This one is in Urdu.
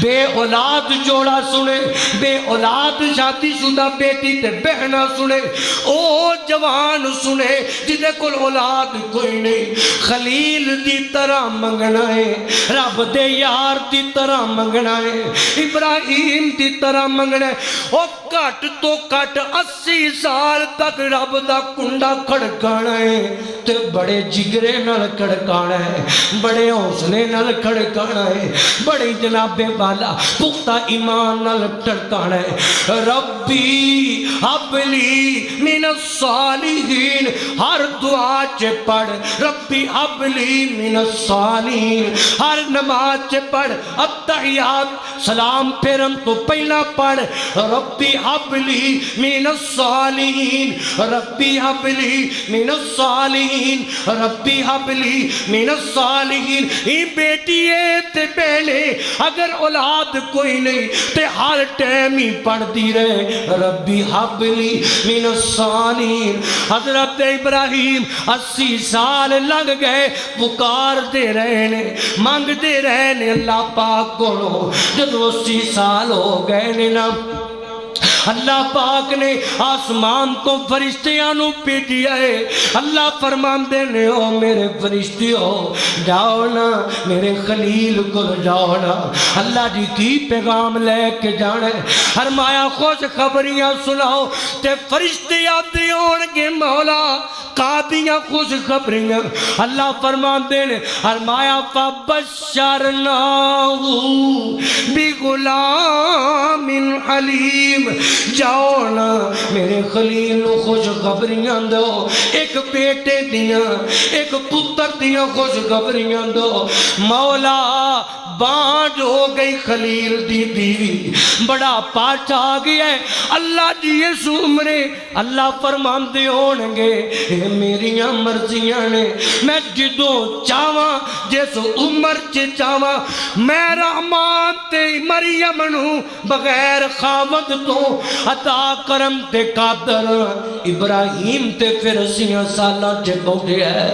بے اولاد جوڑا سنے، بے اولاد شادی شدہ بیٹی تے بہنا سنے، او جوان سنے جدے کل اولاد کوئی نہیں، خلیل دی طرح منگنا ہے، رب دے یار دی طرح منگنا ہے، ابراہیم دی طرح منگنا ہے، او کٹ تو کٹ 80 سال تک رب دا کنڈا کھڑکانا ہے، تے بڑے جگرے نال کھڑکانا ہے، بڑے حوصلے نال کھڑکانا ہے، بڑے جناب والا پختہ ایمان نال کھڑکانا ہے۔ ربی حبلی من الصالحین، ہر دعا چے پڑھ ربی حبلی من الصالحین، ہر نماز چے پڑھ التحیات سلام پھرم تو پہلا پڑھ ربی حبلی من الصالحین، ربی حبلی من الصالحین، ربی حبلی من الصالحین۔ ہی بیٹیے تے بہنے اگر اولاد کوئی نہیں تے ہر ٹائم ہی پڑھ دی رہے ربی حبلی من الصالحین۔ حضرت ابراہیم 80 سال لگ گئے پکار دے رہنے مانگ دے رہنے اللہ پاک کو، جب 80 سال ہو گئے نا اللہ پاک نے آسمان تو فرشتیاں نو پیٹیا ہے۔ اللہ فرماندے نے او میرے فرشتیوں جاؤ نا میرے خلیل کو جاؤ نا، اللہ جی کی پیغام لے کے جانے، فرمایا خوش خبریاں سناؤ، تے فرشتے آتے ہونگے مولا قادیاں خوش خبریاں۔ اللہ فرماندے نے فرمایا فبشرناہ بغلام حلیم، جاؤ نا میرے خلیل خوش خبریاں دو، ایک بیٹے دیاں ایک پتر دیاں خوش خبریاں دو۔ مولا بانج ہو گئی خلیل دی بیوی، بڑا پاچ آ گیا ہے، اللہ جی اس عمرے اللہ فرماندے ہونگے اے میریاں مرضیاں نے، میں جدوں چاواں جس عمر چے چاواں، میں رحمان تے مریم نو بغیر خامد تو عطا کرم تے قادر، ابراہیم تے پھر 80 سالہ چے بوڑھے ہے۔